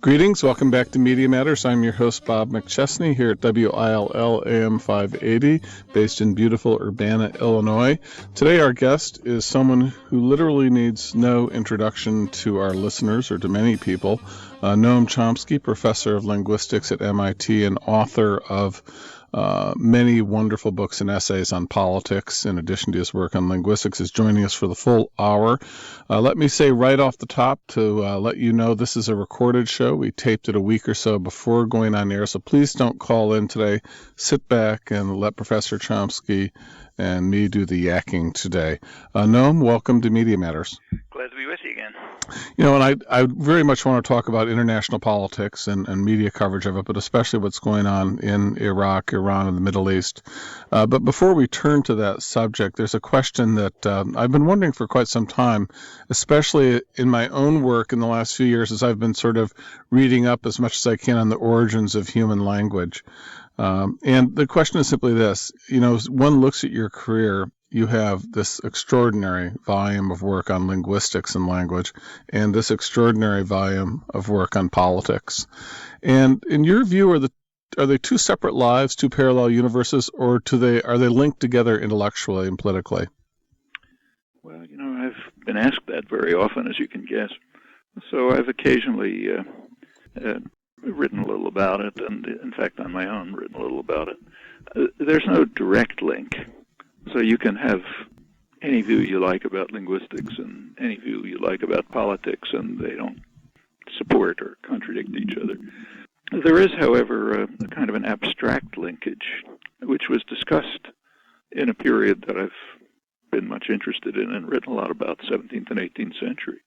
Greetings. Welcome back to Media Matters. I'm your host, Bob McChesney, here at WILL AM 580, based in beautiful Urbana, Illinois. Today, our guest is someone who literally needs no introduction to our listeners or to many people. Noam Chomsky, professor of linguistics at MIT and author of many wonderful books and essays on politics, in addition to his work on linguistics, is joining us for the full hour. Let me say right off the top to let you know this is a recorded show. We taped it a week or so before going on air, so please don't call in today. Sit back and let Professor Chomsky and me do the yakking today. Noam, welcome to Media Matters. Glad to be with you again. You know, and I very much want to talk about international politics and media coverage of it, but especially what's going on in Iraq, Iran, and the Middle East. But before we turn to that subject, there's a question that I've been wondering for quite some time, especially in my own work in the last few years as I've been sort of reading up as much as I can on the origins of human language. And the question is simply this. You know, as one looks at your career, you have this extraordinary volume of work on linguistics and language, and this extraordinary volume of work on politics. And in your view, are they two separate lives, two parallel universes, or are they linked together intellectually and politically? Well, you know, I've been asked that very often, as you can guess. So I've occasionally written a little about it, and in fact, on my own, written a little about it. There's no direct link. So you can have any view you like about linguistics and any view you like about politics, and they don't support or contradict each other. There is, however, a kind of an abstract linkage, which was discussed in a period that I've been much interested in and written a lot about, the 17th and 18th century,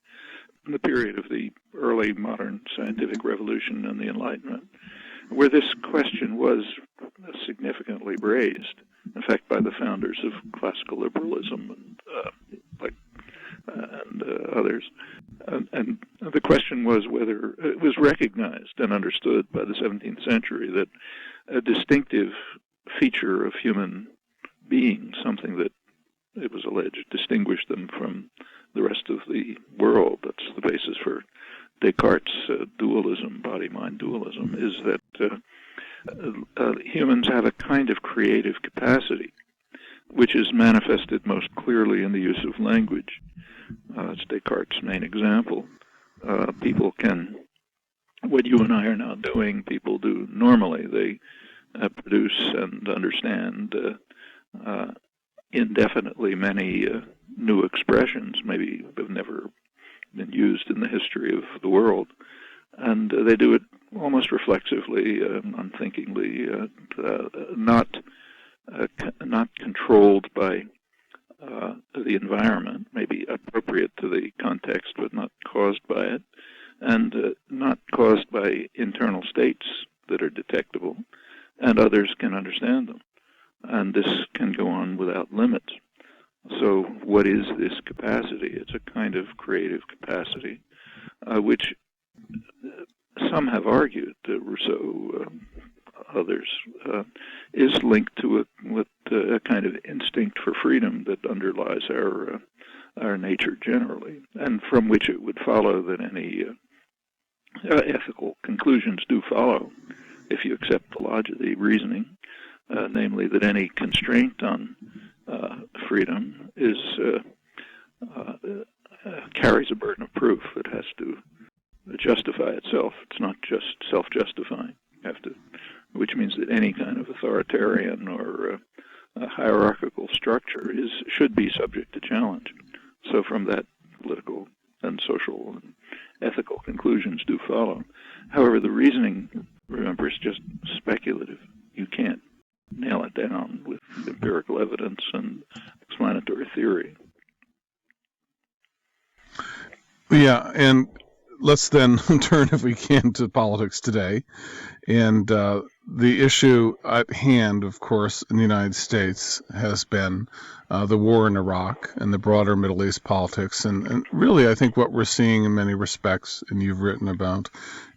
in the period of the early modern scientific revolution and the Enlightenment, where this question was significantly raised, in fact, by the founders of classical liberalism and others. And the question was whether it was recognized and understood by the 17th century that a distinctive feature of human being, something that it was alleged distinguished them from the rest of the world, that's the basis for Descartes' dualism, body-mind dualism, is that humans have a kind of creative capacity, which is manifested most clearly in the use of language. It's Descartes' main example. People can, what you and I are now doing, people do normally. They produce and understand indefinitely many new expressions, maybe have never been used in the history of the world. And they do it almost reflexively, unthinkingly, not controlled by the environment, maybe appropriate to the context, but not caused by it, and not caused by internal states that are detectable, and others can understand them. And this can go on without limits. So what is this capacity? It's a kind of creative capacity, which some have argued, Rousseau, others, is linked to a kind of instinct for freedom that underlies our nature generally, and from which it would follow that any ethical conclusions do follow if you accept the logic, the reasoning, namely that any constraint on freedom is carries a burden of proof. It has to justify itself. It's not just self-justifying. You have to, which means that any kind of authoritarian or hierarchical structure should be subject to challenge. So from that, political and social and ethical conclusions do follow. However, the reasoning, remember, is just speculative. You can't nail it down with empirical evidence and explanatory theory. Yeah, and let's then turn, if we can, to politics today. And the issue at hand, of course, in the United States has been the war in Iraq and the broader Middle East politics. And really, I think what we're seeing in many respects, and you've written about,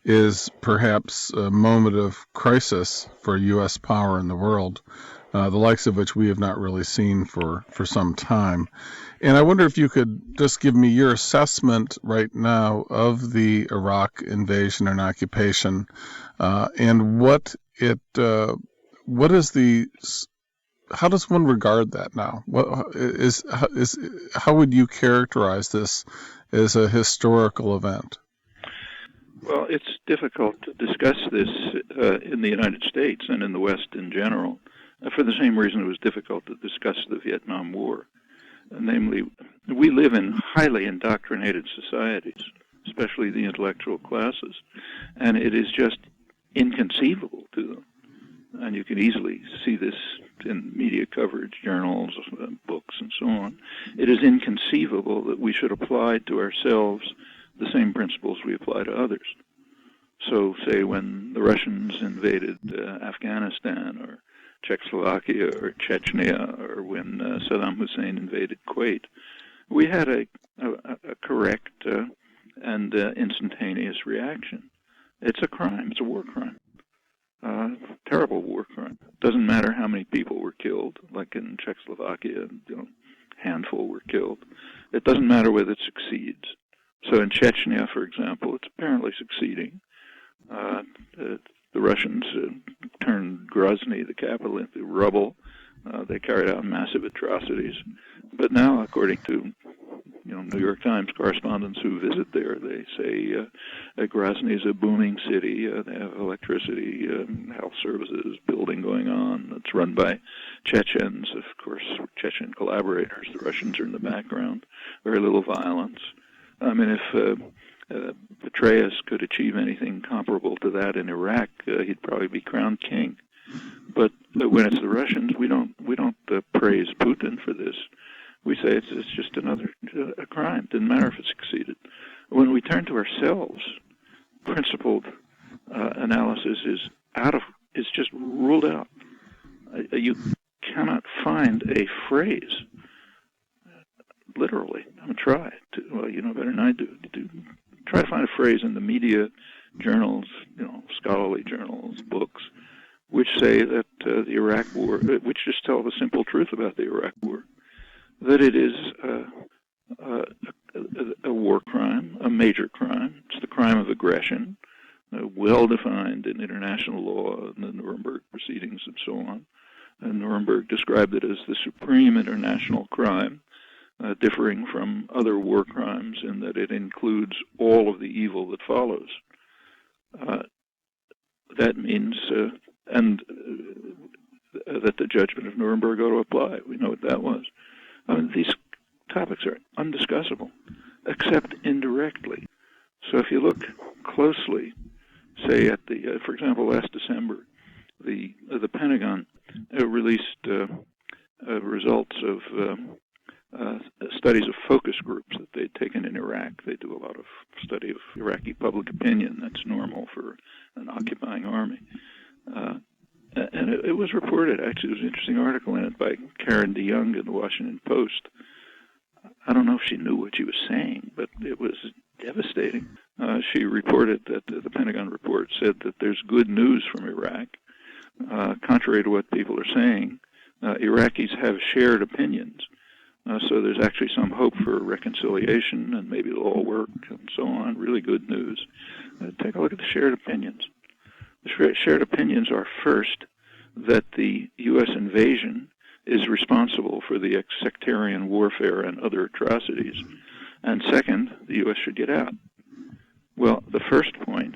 is perhaps a moment of crisis for U.S. power in the world. the likes of which we have not really seen for some time. And I wonder if you could just give me your assessment right now of the Iraq invasion and occupation, and what is the, how does one regard that now? How would you characterize this as a historical event? Well, it's difficult to discuss this in the United States and in the West in general, for the same reason it was difficult to discuss the Vietnam War. Namely, we live in highly indoctrinated societies, especially the intellectual classes, and it is just inconceivable to them. And you can easily see this in media coverage, journals, books, and so on. It is inconceivable that we should apply to ourselves the same principles we apply to others. So, say, when the Russians invaded Afghanistan or Czechoslovakia or Chechnya, or when Saddam Hussein invaded Kuwait, we had a correct and instantaneous reaction. It's a crime. It's a war crime. Terrible war crime. Doesn't matter how many people were killed, like in Czechoslovakia, handful were killed. It doesn't matter whether it succeeds. So in Chechnya, for example, it's apparently succeeding. The Russians turned Grozny, the capital, into rubble. They carried out massive atrocities. But now, according to New York Times correspondents who visit there, they say Grozny is a booming city. They have electricity, health services, building going on. It's run by Chechens, of course, Chechen collaborators. The Russians are in the background. Very little violence. I mean, if Petraeus could achieve anything comparable to that in Iraq, he'd probably be crowned king. But when it's the Russians, we don't praise Putin for this. We say it's just another a crime. Didn't matter if it succeeded. When we turn to ourselves, principled analysis is just ruled out. You cannot find a phrase. Literally, try to. Well, you know better than I do. Try to find a phrase in the media, journals, scholarly journals, books, which say that the Iraq War, which just tell the simple truth about the Iraq War, that it is a war crime, a major crime. It's the crime of aggression, well defined in international law and the Nuremberg proceedings and so on. And Nuremberg described it as the supreme international crime, differing from other war crimes in that it includes all of the evil that follows. That means, and that the judgment of Nuremberg ought to apply. We know what that was. These topics are undiscussable, except indirectly. So if you look closely, say at the, for example, last December, the Pentagon released results of studies of focus groups that they'd taken in Iraq. They do a lot of study of Iraqi public opinion. That's normal for an occupying army. And it was reported, actually, there was an interesting article in it by Karen DeYoung in the Washington Post. I don't know if she knew what she was saying, but it was devastating. She reported that the Pentagon report said that there's good news from Iraq. Contrary to what people are saying, Iraqis have shared opinions. So there's actually some hope for reconciliation, and maybe it'll all work, and so on. Really good news. Take a look at the shared opinions. The shared opinions are, first, that the U.S. invasion is responsible for the sectarian warfare and other atrocities, and second, the U.S. should get out. Well, the first point,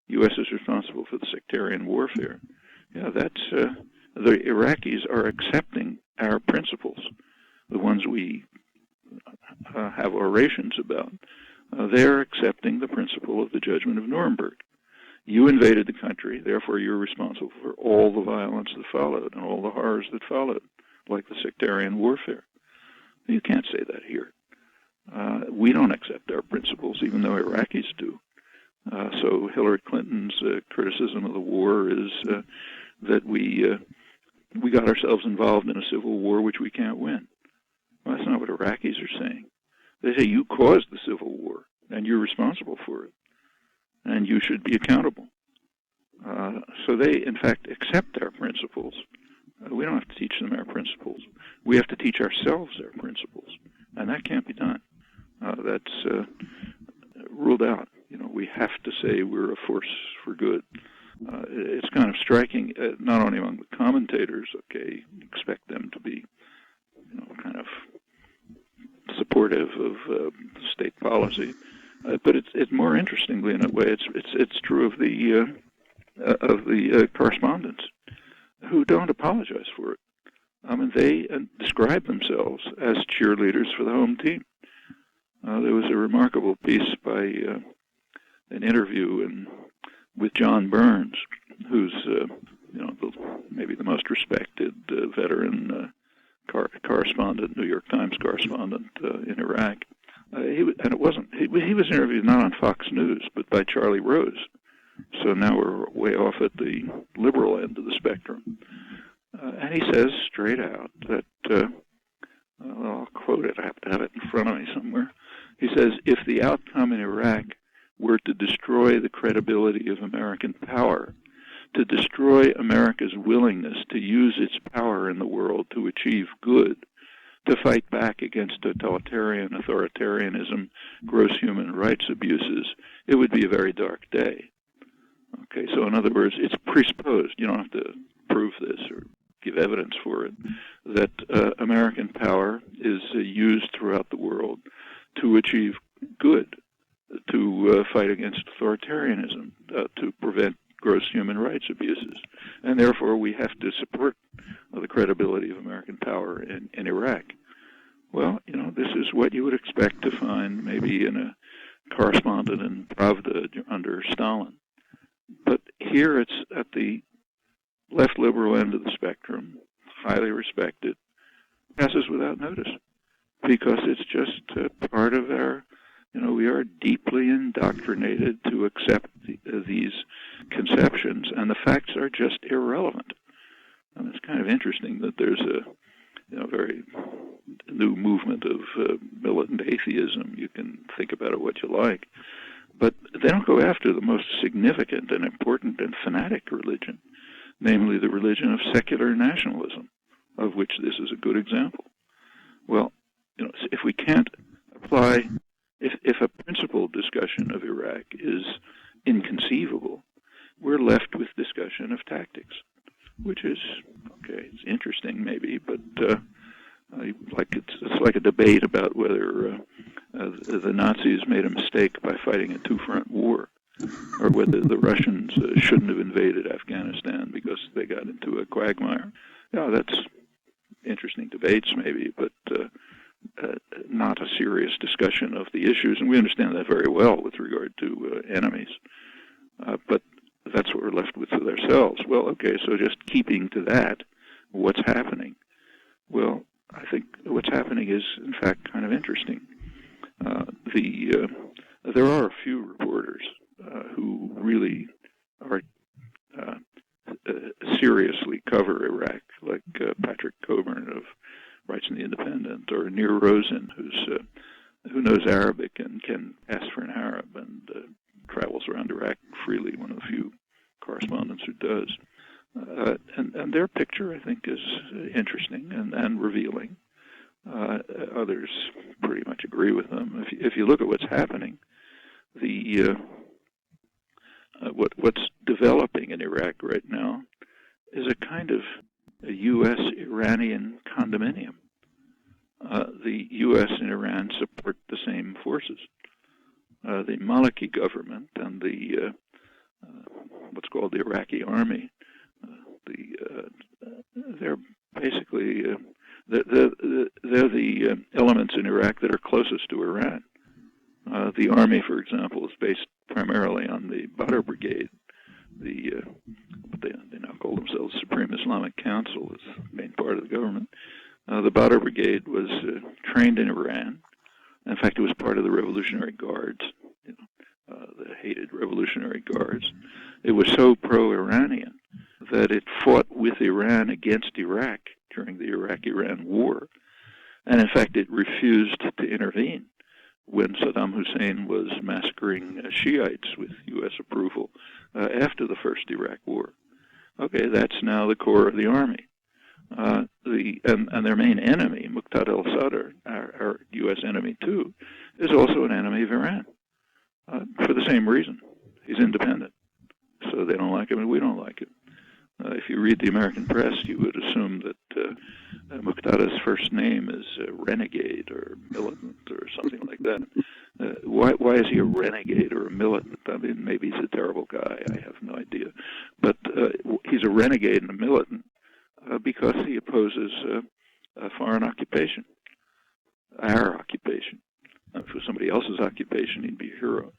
U.S. is responsible for the sectarian warfare. Yeah, that's the Iraqis are accepting our principles, the ones we have orations about. They're accepting the principle of the judgment of Nuremberg. You invaded the country, therefore you're responsible for all the violence that followed and all the horrors that followed, like the sectarian warfare. You can't say that here. We don't accept our principles, even though Iraqis do. So Hillary Clinton's criticism of the war is that we got ourselves involved in a civil war which we can't win. Well, that's not what Iraqis are saying. They say you caused the civil war, and you're responsible for it, and you should be accountable. So they, in fact, accept our principles, We don't have to teach them our principles. We have to teach ourselves our principles, and that can't be done. That's ruled out. We have to say we're a force for good. It's kind of striking, not only among the commentators. Okay, expect them to be, kind of supportive of state policy, but it's more interestingly, in a way, it's true of the correspondents who don't apologize for it. I mean, they describe themselves as cheerleaders for the home team. There was a remarkable piece by an interview with John Burns, who's maybe the most respected veteran correspondent, New York Times correspondent in Iraq. He was interviewed not on Fox News, but by Charlie Rose. So now we're way off at the liberal end of the spectrum. And he says straight out that, I'll quote it, I have to have it in front of me somewhere. He says, if the outcome in Iraq were to destroy the credibility of American power, to destroy America's willingness to use its power in the world to achieve good, to fight back against totalitarian authoritarianism, gross human rights abuses, it would be a very dark day. Okay, so in other words, it's presupposed, you don't have to prove this or give evidence for it, that American power is used throughout the world to achieve good, to fight against authoritarianism, to prevent gross human rights abuses. And therefore, we have to support the credibility of American power in Iraq. Well, this is what you would expect to find maybe in a correspondent in Pravda under Stalin. But here it's at the left liberal end of the spectrum, highly respected, passes without notice, because it's just part of our, we are deeply indoctrinated to accept these conceptions, and the facts are just irrelevant. And it's kind of interesting that there's a very new movement of militant atheism. You can think about it what you like, but they don't go after the most significant and important and fanatic religion, namely the religion of secular nationalism, of which this is a good example. Well, if we can't apply, if a principled discussion of Iraq is inconceivable, we're left with discussion of tactics, which is, okay, it's interesting maybe, but it's like a debate about whether the Nazis made a mistake by fighting a two-front war, or whether the Russians shouldn't have invaded Afghanistan because they got into a quagmire. That's interesting debates maybe, but not a serious discussion of the issues, and we understand that very well with regard to enemies. But that's what we're left with ourselves. Well, okay, so just keeping to that, what's happening? Well, I think what's happening is, in fact, kind of interesting. There are a few reporters who really are seriously cover Iraq, like Patrick Coburn of Writes in the Independent, or Nir Rosen, who knows Arabic and can ask for an Arab and travels around Iraq freely, one of the few correspondents who does. And their picture, I think, is interesting and revealing. Others pretty much agree with them. If you look at what's happening, what's developing in Iraq right now is a kind of a U.S.-Iranian condominium. The U.S. and Iran support the same forces. The Maliki government and the what's called the Iraqi army, they're basically they're the elements in Iraq that are closest to Iran. The army, for example, is based primarily on the Badr Brigade. What they now call themselves Supreme Islamic Council, is the main part of the government. The Badr Brigade was trained in Iran. In fact, it was part of the Revolutionary Guards, the hated Revolutionary Guards. It was so pro-Iranian that it fought with Iran against Iraq during the Iraq-Iran War. And in fact, it refused to intervene when Saddam Hussein was massacring Shiites with U.S. approval after the first Iraq War. Okay, that's now the core of the army. And their main enemy, Muqtada al-Sadr, our U.S. enemy too, is also an enemy of Iran for the same reason. He's independent, so they don't like him and we don't like him. If you read the American press, you would assume that Muqtada's first name is renegade or militant or something like that. Why is he a renegade or a militant? I mean, maybe he's a terrible guy. I have no idea. But he's a renegade and a militant because he opposes foreign occupation, our occupation. If it was somebody else's occupation, he'd be a hero.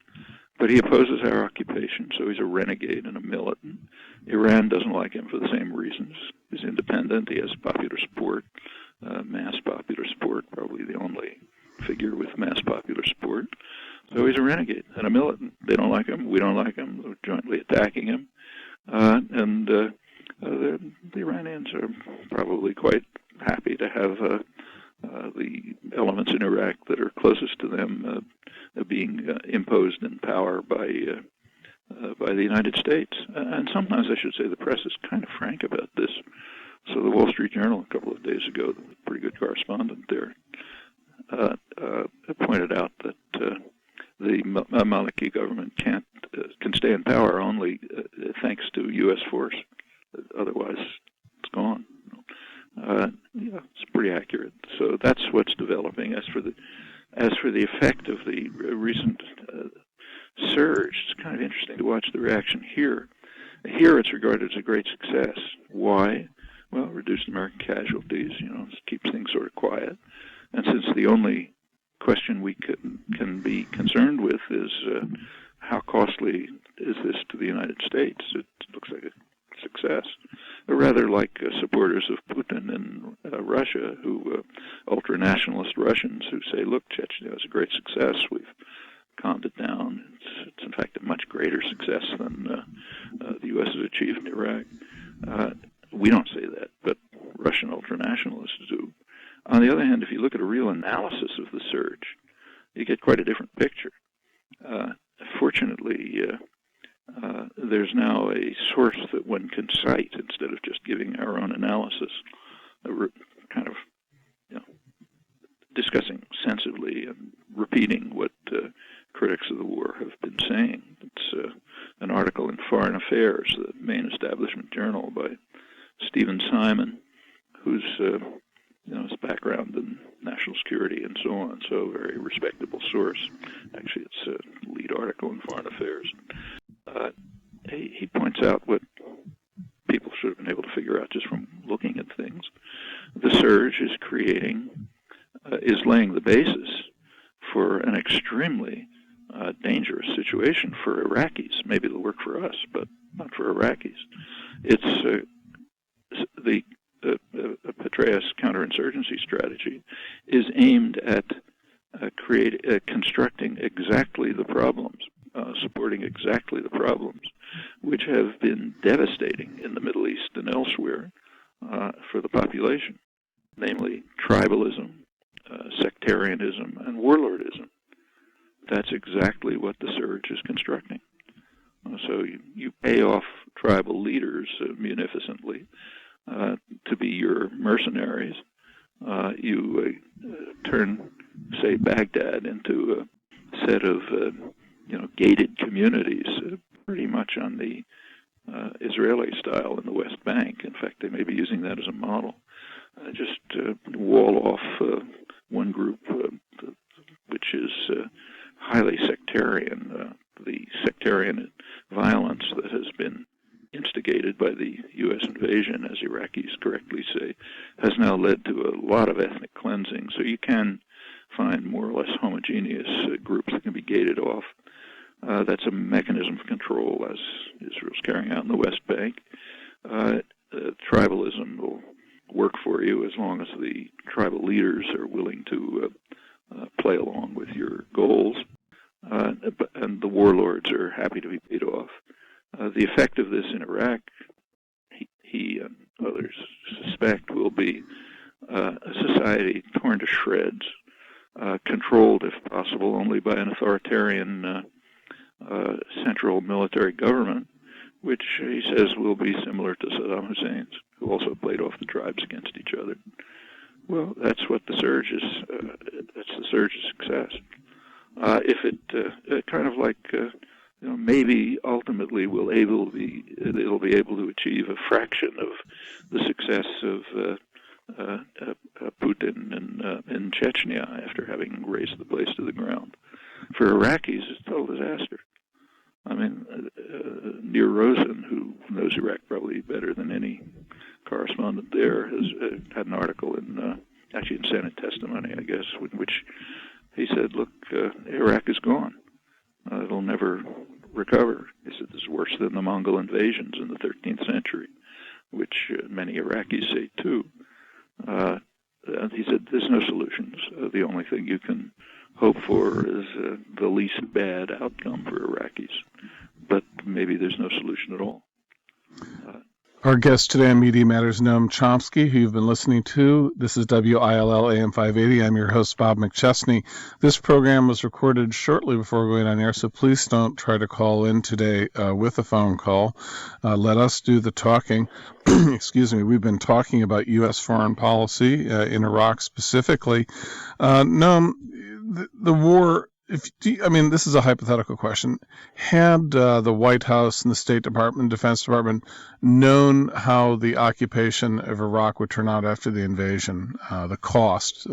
But he opposes our occupation, so he's a renegade and a militant. Iran doesn't like him for the same reasons. He's independent. He has popular support, mass popular support, probably the only figure with mass popular support. So he's a renegade and a militant. They don't like him. We don't like him. They're jointly attacking him. The Iranians are probably quite happy to have the elements in Iraq that are closest to them being imposed in power by the United States. And sometimes I should say the press is kind of frank about this. So the Wall Street Journal a couple of days ago, the pretty good correspondent there, pointed out that the Maliki government can stay in power only thanks to U.S. force. Otherwise, it's gone. It's pretty accurate. So that's what's developing. As for the effect of the recent surge, it's kind of interesting to watch the reaction here. Here, it's regarded as a great success. Why? Well, reduced American casualties. Keeps things sort of quiet. And since the only question we can be concerned with is how costly is this to the United States, it looks like a success. Or rather like supporters of Putin in Russia, who ultra-nationalist Russians who say, look, Chechnya is a great success. We've calmed it down. It's in fact a much greater success than the U.S. has achieved in Iraq. We don't say that, but Russian ultra-nationalists do. On the other hand, if you look at a real analysis of the surge, you get quite a different picture. Fortunately, there's now a source that one can cite instead of just giving our own analysis, kind of discussing sensibly and repeating what critics of the war have been saying. It's an article in Foreign Affairs, the main establishment journal, by Stephen Simon, who's his background in national security and so on, so a very respectable source. Actually, it's a lead article in Foreign Affairs. He points out what people should have been able to figure out just from looking at things. The surge is laying the basis for an extremely dangerous situation for Iraqis. Maybe it'll work for us, but not for Iraqis. It's the Petraeus counterinsurgency strategy is aimed at constructing exactly the problems, supporting exactly the problems which have been devastating in the Middle East and elsewhere for the population, namely tribalism, sectarianism, and warlordism. That's exactly what the surge is constructing. So you pay off tribal leaders munificently to be your mercenaries. You turn, say, Baghdad into a set of gated communities, pretty much on the Israeli style in the West Bank. In fact, they may be using that as a model. Just wall off one group, which is highly sectarian. The sectarian violence that has been instigated by the U.S. invasion, as Iraqis correctly say, has now led to a lot of ethnic cleansing. So you can find more or less homogeneous groups that can be gated off. That's a mechanism for control, as Israel's carrying out in the West Bank. Tribalism will work for you as long as the tribal leaders are willing to play along with your goals. And the warlords are happy to be paid off. The effect of this in Iraq, he and others suspect, will be a society torn to shreds, controlled, if possible, only by an authoritarian central military government, which he says will be similar to Saddam Hussein's, who also played off the tribes against each other. Well, that's what the surge is. That's the surge of success. If it kind of like maybe ultimately it'll be able to achieve a fraction of the success of Putin in Chechnya after having razed the place to the ground. For Iraqis, it's a total disaster. I mean, Nir Rosen, who knows Iraq probably better than any correspondent there, has had an article actually in Senate testimony, I guess, in which he said, look, Iraq is gone. It'll never recover. He said this is worse than the Mongol invasions in the 13th century, which many Iraqis say too. He said there's no solutions. The only thing you can hope for is the least bad outcome for Iraqis. But maybe there's no solution at all. Our guest today on Media Matters, Noam Chomsky, who you've been listening to. This is WILL AM 580. I'm your host, Bob McChesney. This program was recorded shortly before going on air, so please don't try to call in today with a phone call. Let us do the talking. Excuse me. We've been talking about U.S. foreign policy in Iraq specifically. Noam, the war... this is a hypothetical question. Had the White House and the State Department, Defense Department, known how the occupation of Iraq would turn out after the invasion, the cost,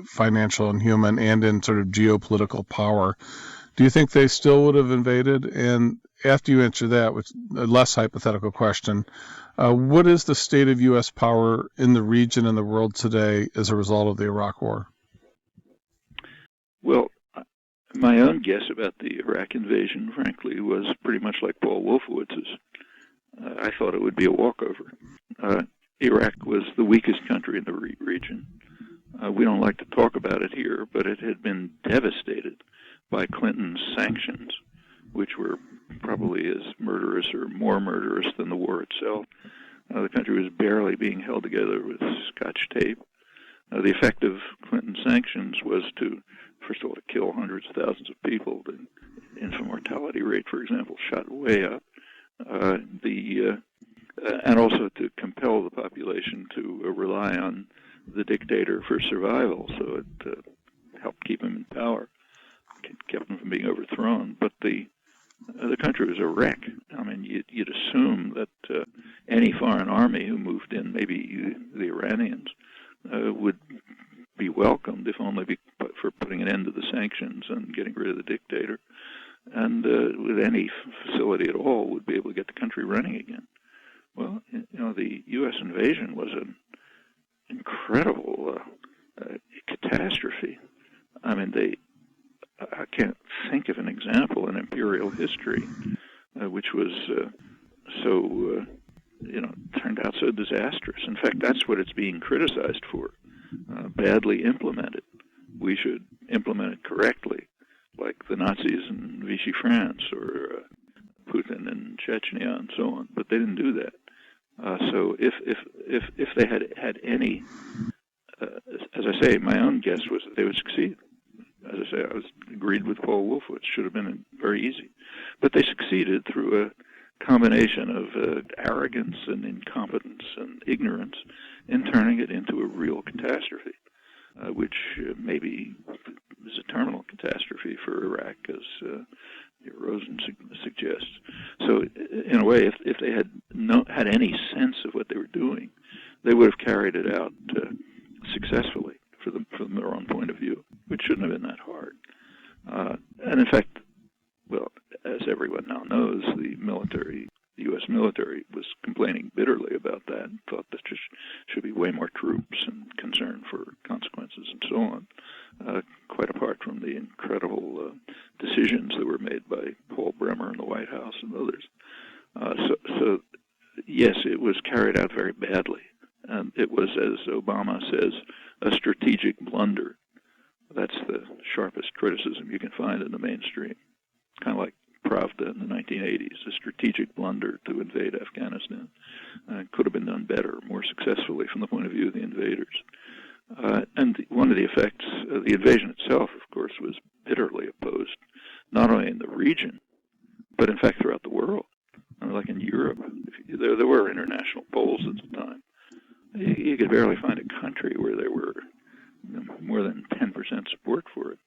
financial and human, and in sort of geopolitical power, do you think they still would have invaded? And after you answer that, which a less hypothetical question, what is the state of U.S. power in the region and the world today as a result of the Iraq War? Well, my own guess about the Iraq invasion, frankly, was pretty much like Paul Wolfowitz's. I thought it would be a walkover. Iraq was the weakest country in the region. We don't like to talk about it here, but it had been devastated by Clinton's sanctions, which were probably as murderous or more murderous than the war itself. The country was barely being held together with Scotch tape. The effect of Clinton's sanctions was to, first of all, to kill hundreds of thousands of people. The infant mortality rate, for example, shot way up. And also to compel the population to rely on the dictator for survival. So it helped keep him in power, kept him from being overthrown. But the country was a wreck. I mean, you'd assume that any foreign army who moved in, maybe the Iranians, would be welcomed, if only for putting an end to the sanctions and getting rid of the dictator, and with any facility at all would be able to get the country running again. Well, the U.S. invasion was an incredible catastrophe. I mean, I can't think of an example in imperial history which was turned out so disastrous. In fact, that's what it's being criticized for. Badly implemented. We should implement it correctly, like the Nazis in Vichy France or Putin in Chechnya and so on. But they didn't do that. So if they had any, as I say, my own guess was that they would succeed. As I say, I agreed with Paul Wolfowitz. Should have been very easy, but they succeeded through a combination of arrogance and incompetence and ignorance in turning it into a real catastrophe, which maybe is a terminal catastrophe for Iraq, as Rosen suggests. So, in a way, if they had any sense of what they were doing, they would have carried it out successfully from their own point of view, which shouldn't have been that hard. And in fact, well, as everyone now knows, the U.S. military was complaining bitterly about that and thought there should be way more troops and concern for consequences and so on, quite apart from the incredible decisions that were made by Paul Bremer in the White House and others. So yes, it was carried out very badly. And it was, as Obama says, a strategic blunder. That's the sharpest criticism you can find in the mainstream. Kind of like Pravda in the 1980s, a strategic blunder to invade Afghanistan. Could have been done better, more successfully from the point of view of the invaders. And one of the effects of the invasion itself, of course, was bitterly opposed, not only in the region, but in fact throughout the world. Like in Europe, there were international polls at the time. You could barely find a country where there were more than 10% support for it.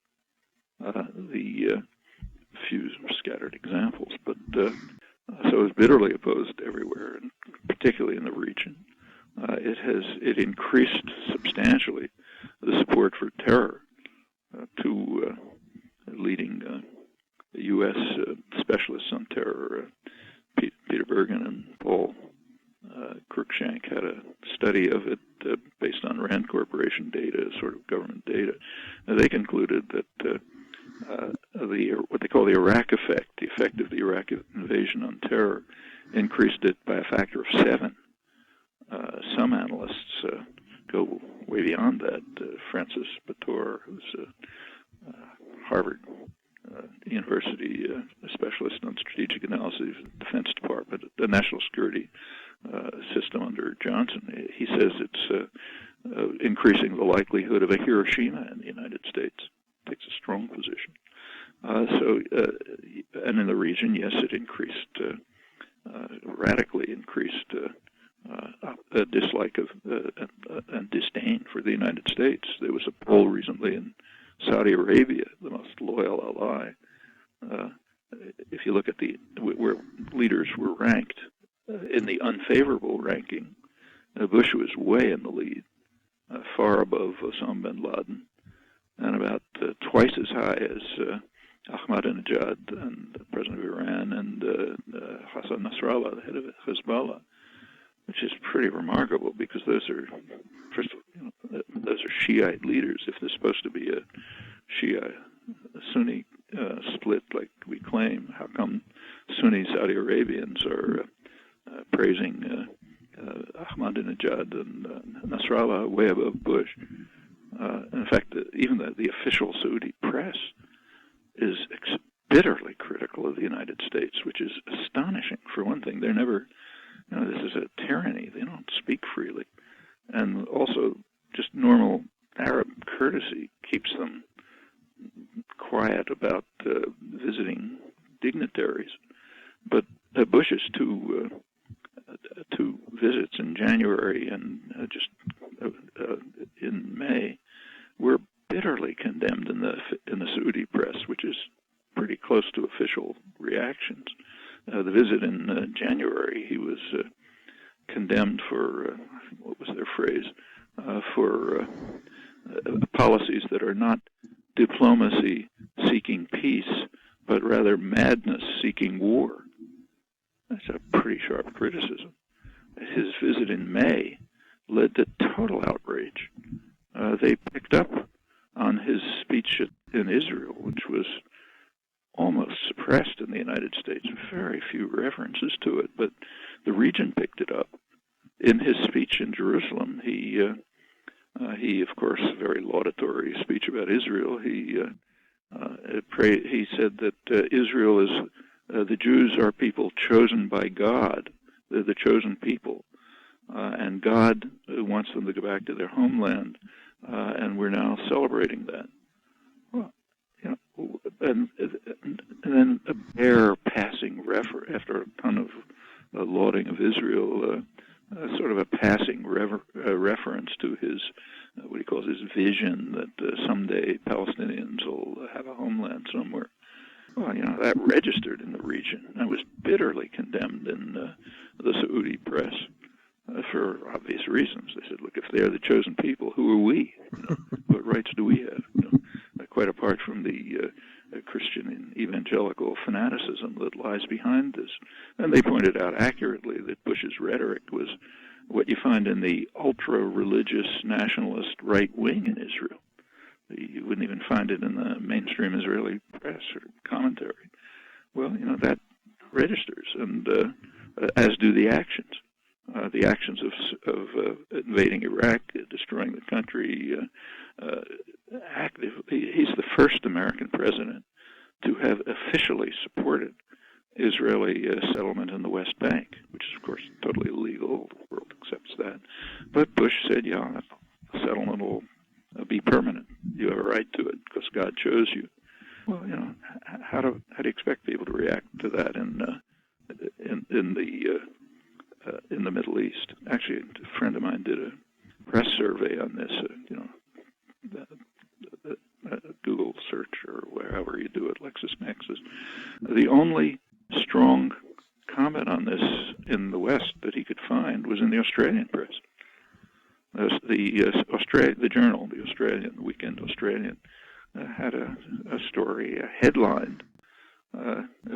The few scattered examples, but so it was bitterly opposed everywhere, and particularly in the region. It increased substantially the support for terror to leading U.S. Specialists on terror, Peter Bergen and Paul Cruikshank had a study of it based on Rand Corporation data, sort of government data. They concluded that what they call the Iraq effect, the effect of the Iraq invasion on terror, increased it by a factor of 7. Some analysts go way beyond that. Francis Bator, who's a Harvard University specialist on strategic analysis, Defense Department, the national security system under Johnson, he says it's increasing the likelihood of a Hiroshima in the United States. Takes a strong position. And in the region, yes, it increased, radically increased a dislike of and disdain for the United States. There was a poll recently in Saudi Arabia, the most loyal ally. If you look at where leaders were ranked in the unfavorable ranking, Bush was way in the lead, far above Osama bin Laden, and about twice as high as Ahmadinejad, and the president of Iran, and Hassan Nasrallah, the head of Hezbollah, which is pretty remarkable because those are, first of all, those are Shiite leaders. If there's supposed to be a Shia-Sunni split like we claim, how come Sunni Saudi Arabians are praising Ahmadinejad and Nasrallah way above Bush? In fact, even the official Saudi press is bitterly critical of the United States, which is astonishing. For one thing, they're never, this is a tyranny. They don't speak freely. And also, just normal Arab courtesy keeps them quiet about visiting dignitaries. But Bush's two visits in January and just in May were bitterly condemned in the Saudi press, which is pretty close to official reactions. The visit in January, he was condemned for what was their phrase, for policies that are not diplomacy seeking peace, but rather madness seeking war. That's a pretty sharp criticism. His visit in May led to total outrage. They picked up on his speech in Israel, which was almost suppressed in the United States. Very few references to it, but the region picked it up. In his speech in Jerusalem, he of course, very laudatory speech about Israel. He said that Israel is, the Jews are people chosen by God. They're the chosen people. And God wants them to go back to their homeland, and we're now celebrating that. Well, and then a bare passing after a ton of lauding of Israel, sort of a passing reference to his, what he calls his vision that someday Palestinians will have a homeland somewhere. Well, that registered in the region. That was bitterly condemned in the Saudi press for obvious reasons. They said, look, if they're the chosen people, who are we? What rights do we have? Quite apart from the Christian and evangelical fanaticism that lies behind this. And they pointed out accurately that Bush's rhetoric was what you find in the ultra-religious nationalist right wing in Israel. You wouldn't even find it in the mainstream Israeli press or commentary. Well, that registers, and as do the actions. The actions of invading Iraq, destroying the country, actively. He's the first American president to have officially supported Israeli settlement in the West Bank, which is, of course, totally illegal. The world accepts that. But Bush said, yeah, the settlement will be permanent. You have a right to it because God chose you. Well, how do you expect people to react to that in in the Middle East. Actually, a friend of mine did a press survey on this. Google search or wherever you do it, LexisNexis. The only strong comment on this in the West that he could find was in the Australian press. The journal, the Australian, the Weekend Australian, had a story, a headline.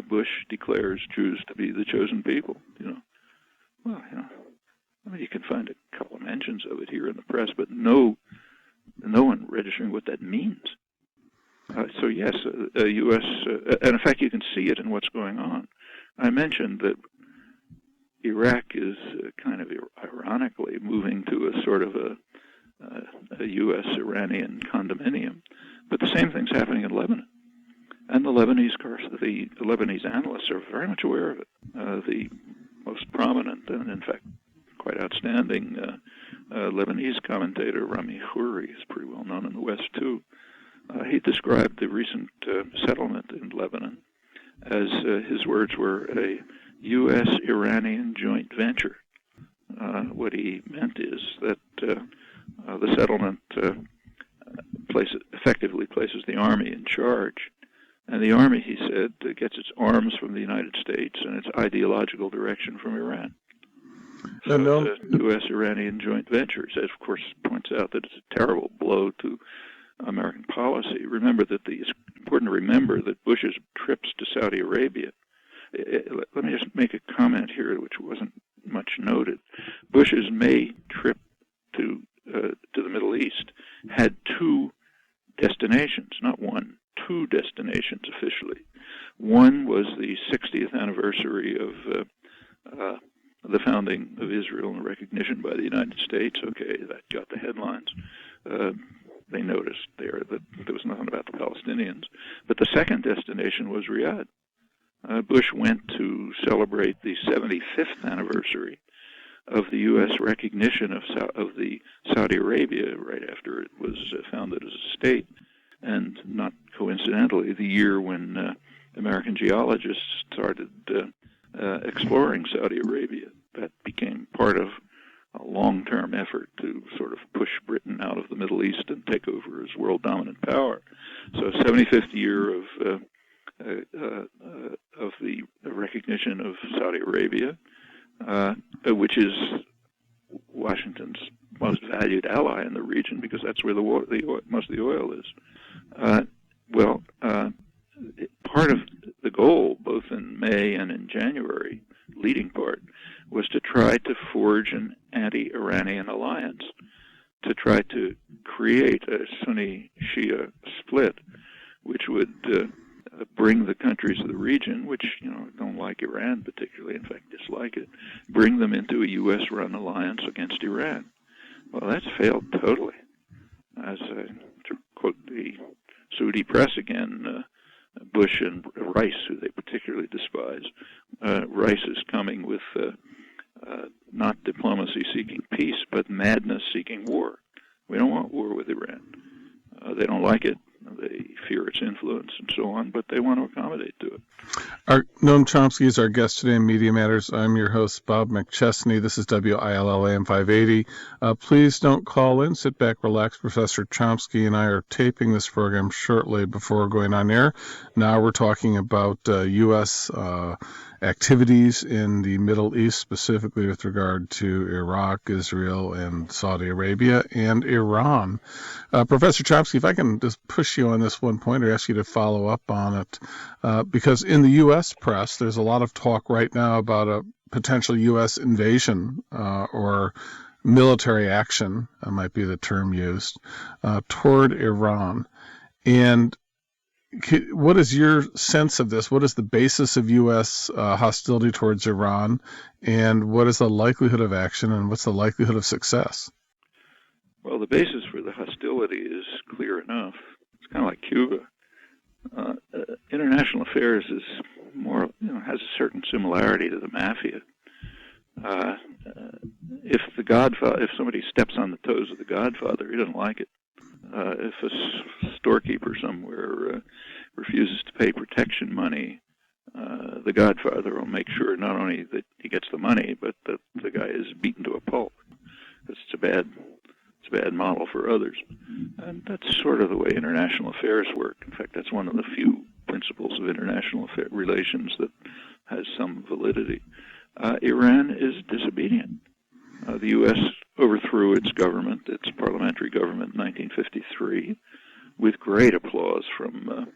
Bush declares Jews to be the chosen people. Well, I mean, you can find a couple of mentions of it here in the press, but no one registering what that means. So yes, U.S. And in fact, you can see it in what's going on. I mentioned that Iraq is kind of ironically moving to a sort of a U.S.-Iranian condominium, but the same thing's happening in Lebanon. And the Lebanese analysts are very much aware of it. The most prominent and, in fact, quite outstanding Lebanese commentator, Rami Khouri, is pretty well known in the West, too. He described the recent settlement in Lebanon as, his words were, a U.S.-Iranian joint venture. What he meant is that the settlement effectively places the Army in charge. And the Army, he said, gets its arms from the United States and its ideological direction from Iran. So it's a U.S.-Iranian joint venture. It, of course, points out that it's a terrible blow to American policy. It's important to remember that Bush's trips to Saudi Arabia, let me just make a comment here which wasn't much noted. Bush's May trip to the Middle East had two destinations, not one, two destinations officially. One was the 60th anniversary of the founding of Israel and recognition by the United States. Okay, that got the headlines. They noticed there that there was nothing about the Palestinians. But the second destination was Riyadh. Bush went to celebrate the 75th anniversary of the U.S. recognition of the Saudi Arabia right after it was founded as a state, and not coincidentally, the year when American geologists started exploring Saudi Arabia. That became part of a long-term effort to sort of push Britain out of the Middle East and take over as world dominant power. So 75th year of the recognition of Saudi Arabia, which is Washington's most valued ally in the region because that's where most of the oil is. Part of the goal, both in May and in January, leading part, was to try to forge an anti-Iranian alliance, to try to create a Sunni-Shia split, which would bring the countries of the region, which don't like Iran particularly, in fact dislike it, bring them into a U.S.-run alliance against Iran. Well, that's failed totally. As to quote the Saudi press again, Bush and Rice, who they particularly despise, Rice is coming with not diplomacy seeking peace, but madness seeking war. We don't want war with Iran. They don't like it. They fear its influence and so on, but they want to accommodate to it. Noam Chomsky is our guest today in Media Matters. I'm your host, Bob McChesney. This is WILLAM 580. Please don't call in. Sit back, relax. Professor Chomsky and I are taping this program shortly before going on air. Now we're talking about U.S. activities in the Middle East, specifically with regard to Iraq, Israel, and Saudi Arabia, and Iran. Professor Chomsky, if I can just push you on this one point or ask you to follow up on it, because in the U.S. press, there's a lot of talk right now about a potential U.S. invasion or military action, might be the term used, toward Iran. And what is your sense of this? What is the basis of U.S. hostility towards Iran, and what is the likelihood of action, and what's the likelihood of success? Well, the basis for the hostility is clear enough. It's kind of like Cuba. International affairs is more, has a certain similarity to the mafia. If somebody steps on the toes of the Godfather, he doesn't like it. If a storekeeper somewhere refuses to pay protection money the Godfather will make sure not only that he gets the money, but that the guy is beaten to a pulp. It's a bad model for others. And that's sort of the way international affairs work. In fact, that's one of the few principles of international relations that has some validity. Iran is disobedient. The U.S. overthrew its government, its parliamentary government, in 1953, with great applause from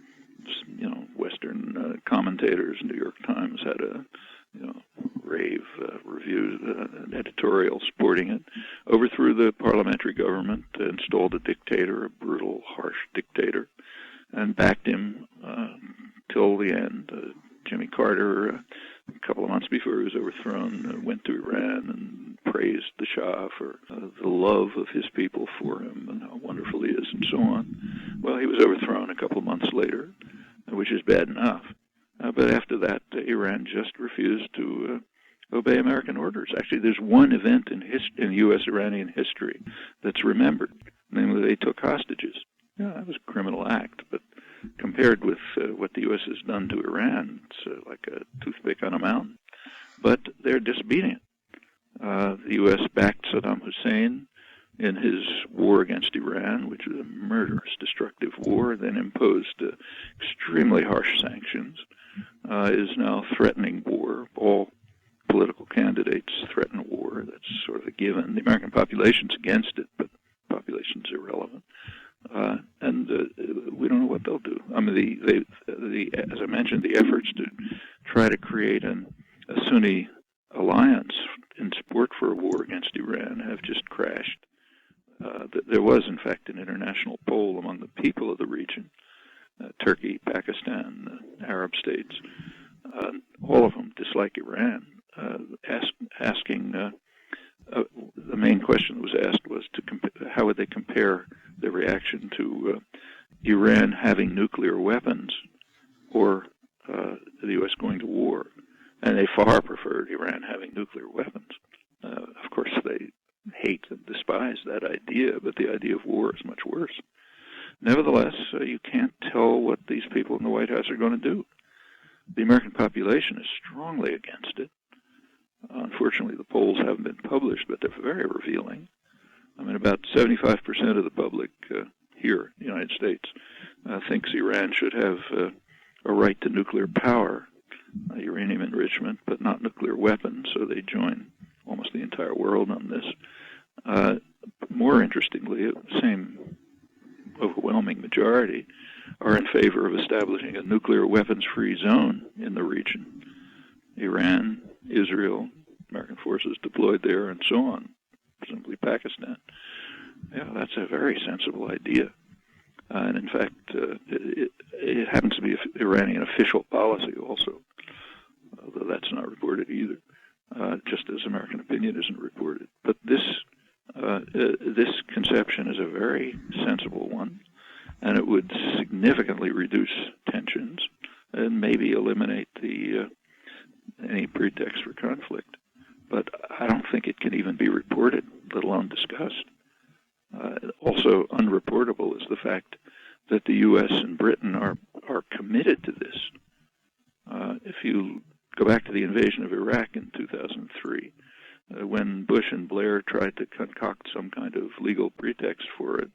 Western commentators. New York Times had a rave review, an editorial supporting it. Overthrew the parliamentary government, installed a dictator, a brutal, harsh dictator, and backed him till the end. Jimmy Carter, a couple of months before he was overthrown, went to Iran and praised the Shah for the love of his people for him and how wonderful he is and so on. Well, he was overthrown a couple of months later, which is bad enough. But after that, Iran just refused to obey American orders. Actually, there's one event in U.S.-Iranian history that's remembered, namely they took hostages. Yeah, that was a criminal act, but compared with what the U.S. has done to Iran, it's like a toothpick on a mountain. But they're disobedient. The U.S. backed Saddam Hussein in his war against Iran, which was a murderous, destructive war, then imposed extremely harsh sanctions, is now threatening war. All political candidates threaten war. That's sort of a given. The American population's against it, but the population's irrelevant. And we don't know what they'll do. I mean, as I mentioned, the efforts to try to create a Sunni alliance in support for a war against Iran have just crashed. There was, in fact, an international poll among the people of the region, Turkey, Pakistan, Arab states. All of them dislike Iran, asking the main question that was asked was how would they compare their reaction to Iran having nuclear weapons or the U.S. going to war. And they far preferred Iran having nuclear weapons. Of course, they hate and despise that idea, but the idea of war is much worse. Nevertheless, you can't tell what these people in the White House are going to do. The American population is strongly against it. Unfortunately, the polls haven't been published, but they're very revealing. I mean, about 75% of the public here in the United States thinks Iran should have a right to nuclear power, uranium enrichment, but not nuclear weapons, so they join almost the entire world on this. More interestingly, the same overwhelming majority are in favor of establishing a nuclear weapons-free zone in the region. Iran, Israel, American forces deployed there, and so on, presumably Pakistan. Yeah, that's a very sensible idea. And in fact, it happens to be Iranian official policy also, although that's not reported either, just as American opinion isn't reported. But this conception is a very sensible one, and it would significantly reduce tensions and maybe eliminate any pretext for conflict. But I don't think it can even be reported, let alone discussed. Also unreportable is the fact that the U.S. and Britain are committed to this. If you go back to the invasion of Iraq in 2003, when Bush and Blair tried to concoct some kind of legal pretext for it,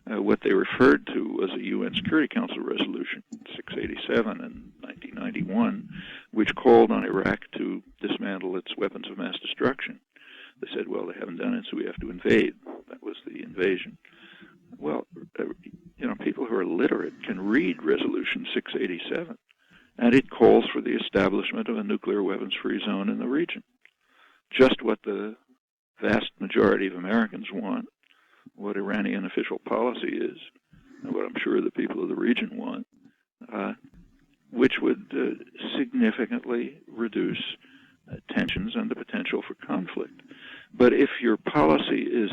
what they referred to was a UN Security Council resolution, 687 in 1991, which called on Iraq to dismantle its weapons of mass destruction. They said, well, they haven't done it, so we have to invade. That was the invasion. Well, people who are literate can read Resolution 687, and it calls for the establishment of a nuclear weapons-free zone in the region. Just what the vast majority of Americans want, what Iranian official policy is, and what I'm sure the people of the region want, which would significantly reduce tensions and the potential for conflict. But if your policy is,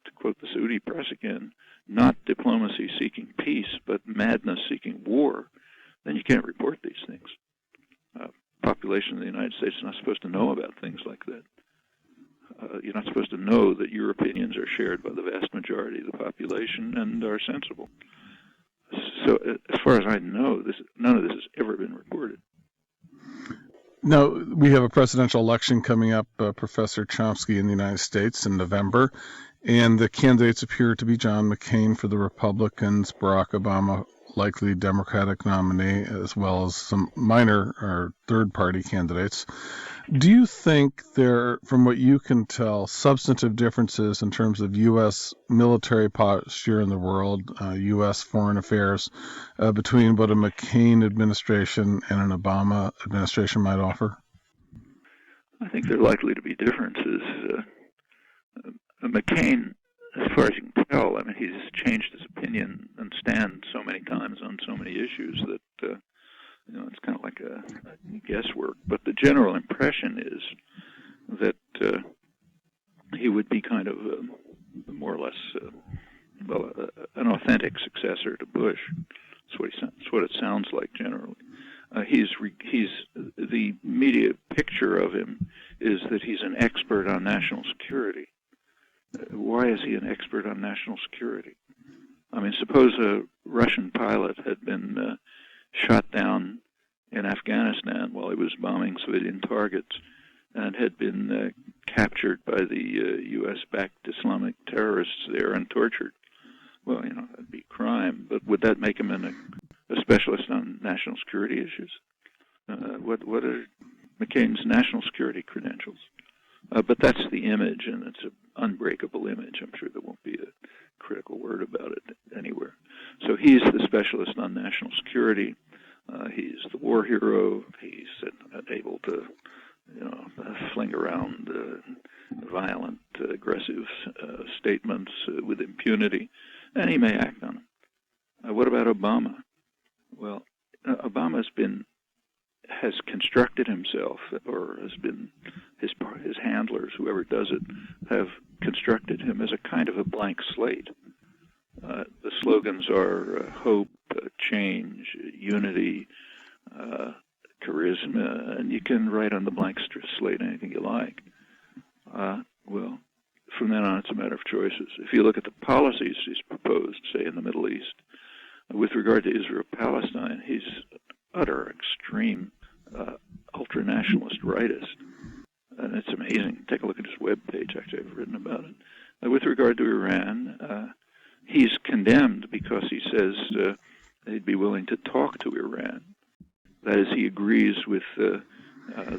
to quote the Saudi press again, not diplomacy seeking peace, but madness seeking war, then you can't report these things. Population of the United States is not supposed to know about things like that. You're not supposed to know that your opinions are shared by the vast majority of the population and are sensible. So as far as I know, none of this has ever been reported. Now, we have a presidential election coming up, Professor Chomsky, in the United States in November, and the candidates appear to be John McCain for the Republicans, Barack Obama, likely Democratic nominee, as well as some minor or third-party candidates. Do you think there, from what you can tell, substantive differences in terms of U.S. military posture in the world, U.S. foreign affairs, between what a McCain administration and an Obama administration might offer? I think there are likely to be differences. McCain, as far as you can tell, I mean, he's changed his opinion and stand so many times on so many issues that it's kind of like a guesswork. But the general impression is that he would be kind of more or less, an authentic successor to Bush. That's what it sounds like generally. He's the media picture of him is that he's an expert on national security. Why is he an expert on national security? I mean, suppose a Russian pilot had been shot down in Afghanistan while he was bombing civilian targets and had been captured by the U.S.-backed Islamic terrorists there and tortured. Well, that'd be crime, but would that make him a specialist on national security issues? What are McCain's national security credentials? But that's the image, and it's an unbreakable image. I'm sure there won't be a critical word about it anywhere. So he's the specialist on national security. He's the war hero. He's able to, fling around violent, aggressive statements with impunity, and he may act on them. What about Obama? Well, Obama has constructed himself, or has been his handlers, whoever does it, have constructed him as a kind of a blank slate. The slogans are hope, change, unity, charisma, and you can write on the blank slate anything you like. Well, from then on, it's a matter of choices. If you look at the policies he's proposed, say in the Middle East, with regard to Israel-Palestine, he's utter extreme ultra-nationalist rightist. And it's amazing. Take a look at his webpage. Actually, I've written about it. With regard to Iran, he's condemned because he says he'd be willing to talk to Iran. That is, he agrees with the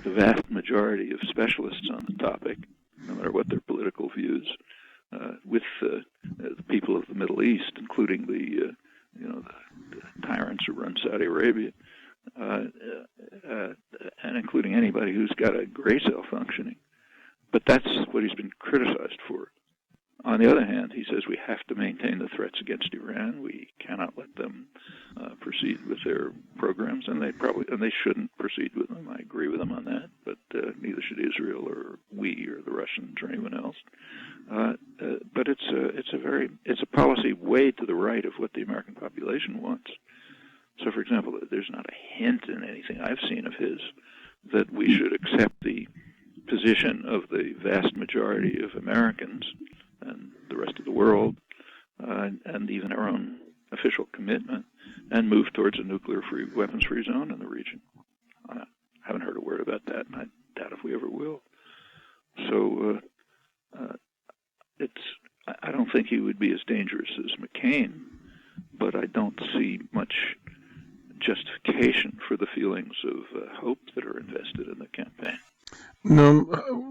vast majority of specialists on the topic, no matter what their political views, with the people of the Middle East, including the tyrants who run Saudi Arabia, and including anybody who's got a gray cell functioning. But that's what he's been criticized for. On the other hand, he says we have to maintain the threats against Iran. We cannot let them proceed with their programs, and they shouldn't proceed with them. I agree with him on that, but neither should Israel or we or the Russians or anyone else. But it's a policy way to the right of what the American population wants. So, for example, there's not a hint in anything I've seen of his that we should accept the position of the vast majority of Americans and the rest of the world, and even our own official commitment, and move towards a nuclear-free, weapons-free zone in the region. I haven't heard a word about that, and I doubt if we ever will. So I don't think he would be as dangerous as McCain, but I don't see much justification for the feelings of hope that are invested in the campaign. No,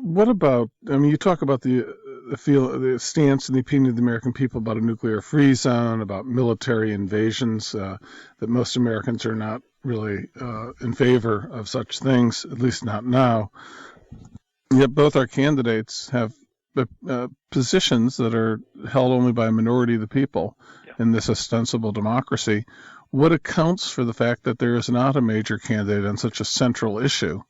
what about? I mean, you talk about the stance and the opinion of the American people about a nuclear-free zone, about military invasions. That most Americans are not really in favor of such things, at least not now. Yet both our candidates have positions that are held only by a minority of the people in this ostensible democracy. What accounts for the fact that there is not a major candidate on such a central issue,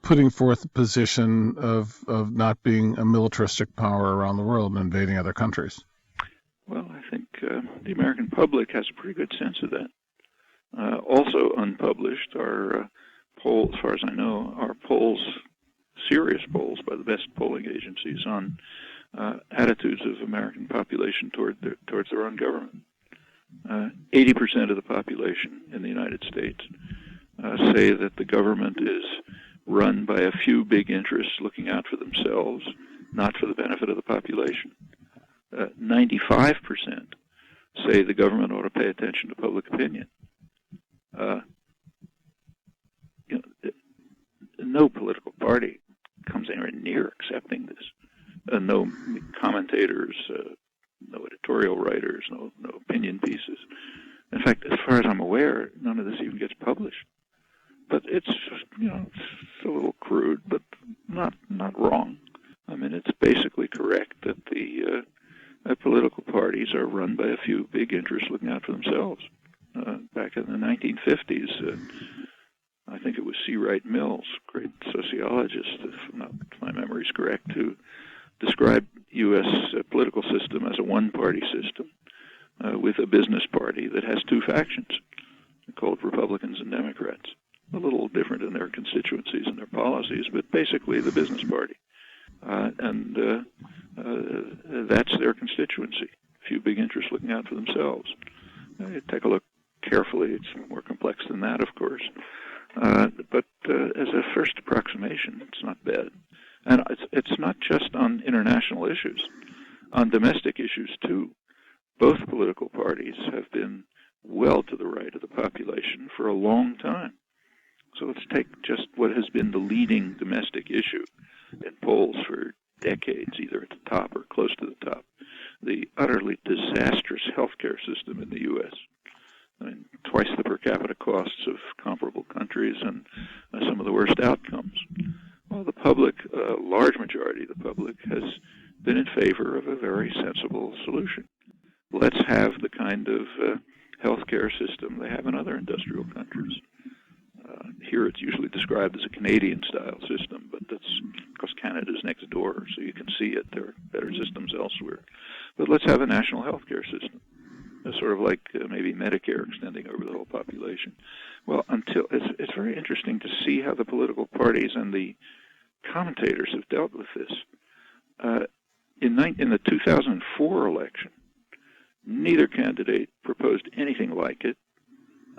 putting forth the position of not being a militaristic power around the world and invading other countries? Well, I think the American public has a pretty good sense of that. Also unpublished are polls, as far as I know, are serious polls by the best polling agencies on attitudes of American population towards their own government. 80% of the population in the United States say that the government is run by a few big interests looking out for themselves, not for the benefit of the population. 95% say the government ought to pay attention to public opinion. No political party comes anywhere near accepting this. No commentators, no editorial writers, no opinion pieces. In fact, as far as I'm aware, none of this even gets published. But it's it's a little crude, but not wrong. I mean, it's basically correct that the political parties are run by a few big interests looking out for themselves. Back in the 1950s, I think it was C. Wright Mills, great sociologist, if my memory is correct, who described U.S. Political system as a one-party system with a business party that has two factions called Republicans and Democrats. A little different in their constituencies and their policies, but basically the business party. And that's their constituency. A few big interests looking out for themselves. Take a look carefully. It's more complex than that, of course. But as a first approximation, it's not bad. And it's not just on international issues. On domestic issues, too, both political parties have been well to the right of the population for a long time. So let's take just what has been the leading domestic issue in polls for decades, either at the top or close to the top, the utterly disastrous healthcare system in the U.S. I mean, twice the per capita costs of comparable countries and some of the worst outcomes. Well, the public, a large majority of the public, has been in favor of a very sensible solution. Let's have the kind of healthcare system they have in other industrial countries. Here it's usually described as a Canadian-style system, but that's because Canada's next door, so you can see it. There are better systems elsewhere. But let's have a national healthcare system. It's sort of like maybe Medicare extending over the whole population. Well, it's very interesting to see how the political parties and the commentators have dealt with this. In the 2004 election, neither candidate proposed anything like it.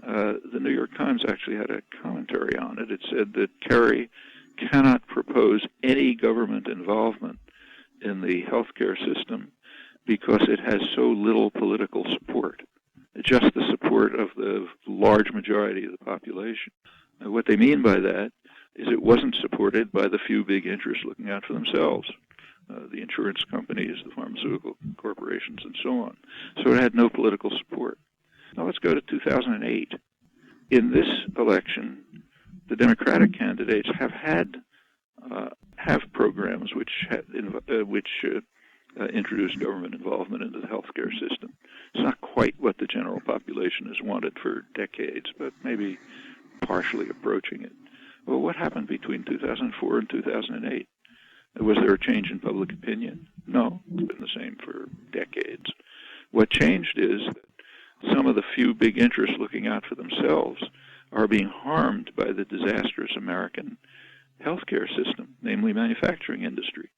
The New York Times actually had a commentary on it. It said that Kerry cannot propose any government involvement in the healthcare system because it has so little political support, just the support of the large majority of the population. What they mean by that is it wasn't supported by the few big interests looking out for themselves, the insurance companies, the pharmaceutical corporations, and so on. So it had no political support. Now let's go to 2008. In this election, the Democratic candidates have programs which introduce government involvement into the healthcare system. It's not quite what the general population has wanted for decades, but maybe partially approaching it. Well, what happened between 2004 and 2008? Was there a change in public opinion? No, it's been the same for decades. What changed is that some of the few big interests looking out for themselves are being harmed by the disastrous American healthcare system, namely manufacturing industry.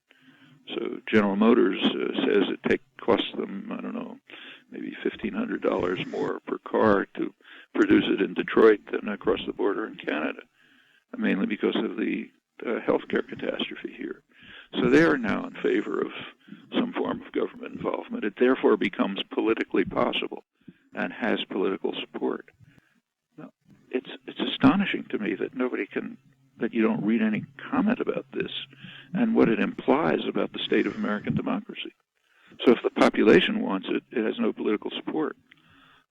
So General Motors says it costs them, I don't know, maybe $1,500 more per car to produce it in Detroit than across the border in Canada, mainly because of the healthcare catastrophe here. So they are now in favor of some form of government involvement. It therefore becomes politically possible and has political support. Now, it's astonishing to me that that you don't read any comment about this and what it implies about the state of American democracy. So if the population wants it, it has no political support.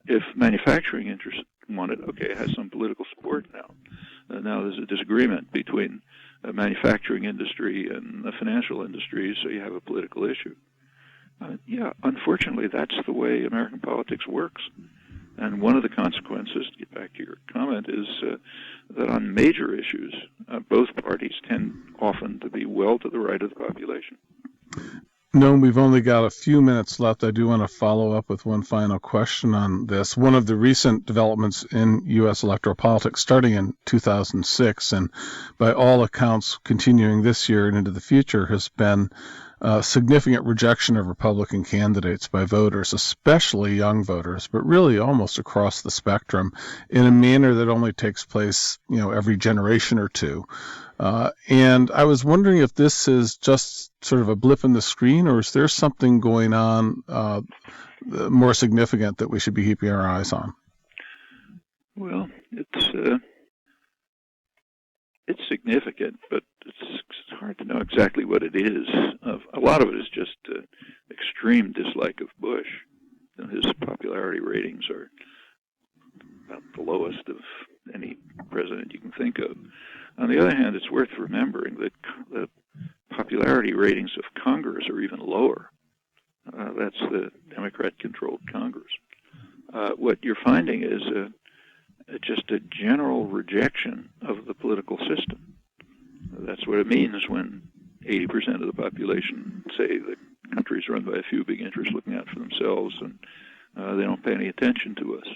If manufacturing interests want it, okay, it has some political support now. Now there's a disagreement between the manufacturing industry and the financial industry, so you have a political issue. Unfortunately, that's the way American politics works. And one of the consequences, to get back to your comment, is that on major issues, both parties tend often to be well to the right of the population. Noam, we've only got a few minutes left. I do want to follow up with one final question on this. One of the recent developments in U.S. electoral politics starting in 2006 and by all accounts continuing this year and into the future has been significant rejection of Republican candidates by voters, especially young voters, but really almost across the spectrum, in a manner that only takes place, every generation or two. And I was wondering if this is just sort of a blip in the screen, or is there something going on more significant that we should be keeping our eyes on? Well, it's significant, but it's hard to know exactly what it is. A lot of it is just extreme dislike of Bush. His popularity ratings are about the lowest of any president you can think of. On the other hand, it's worth remembering that the popularity ratings of Congress are even lower. That's the Democrat-controlled Congress. What you're finding is just a general rejection of the political system. That's what it means when 80% of the population say the country's run by a few big interests looking out for themselves, and they don't pay any attention to us.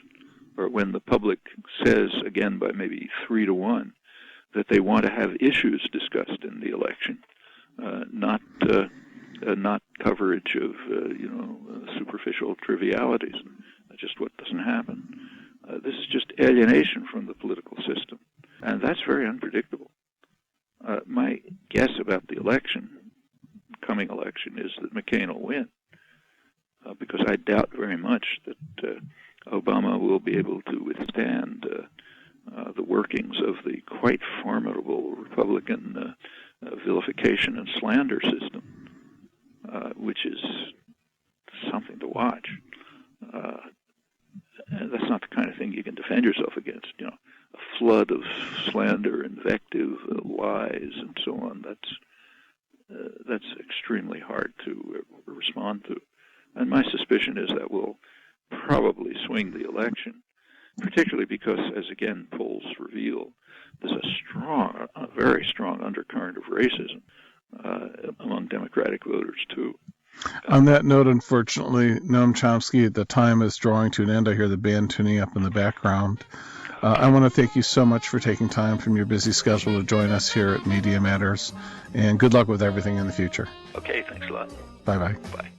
Or when the public says, again by maybe 3 to 1, that they want to have issues discussed in the election, not coverage of superficial trivialities. That's just what doesn't happen. This is just alienation from the political system, and that's very unpredictable. My guess about the coming election, is that McCain will win, because I doubt very much that Obama will be able to withstand the workings of the quite formidable Republican vilification and slander system, which is something to watch. And that's not the kind of thing you can defend yourself against. A flood of slander, invective, lies, and so on. That's extremely hard to respond to. And my suspicion is that will probably swing the election, particularly because, as again polls reveal, there's a very strong undercurrent of racism among Democratic voters too. On that note, unfortunately, Noam Chomsky, the time is drawing to an end. I hear the band tuning up in the background. I want to thank you so much for taking time from your busy schedule to join us here at Media Matters, and good luck with everything in the future. Okay, thanks a lot. Bye-bye. Bye.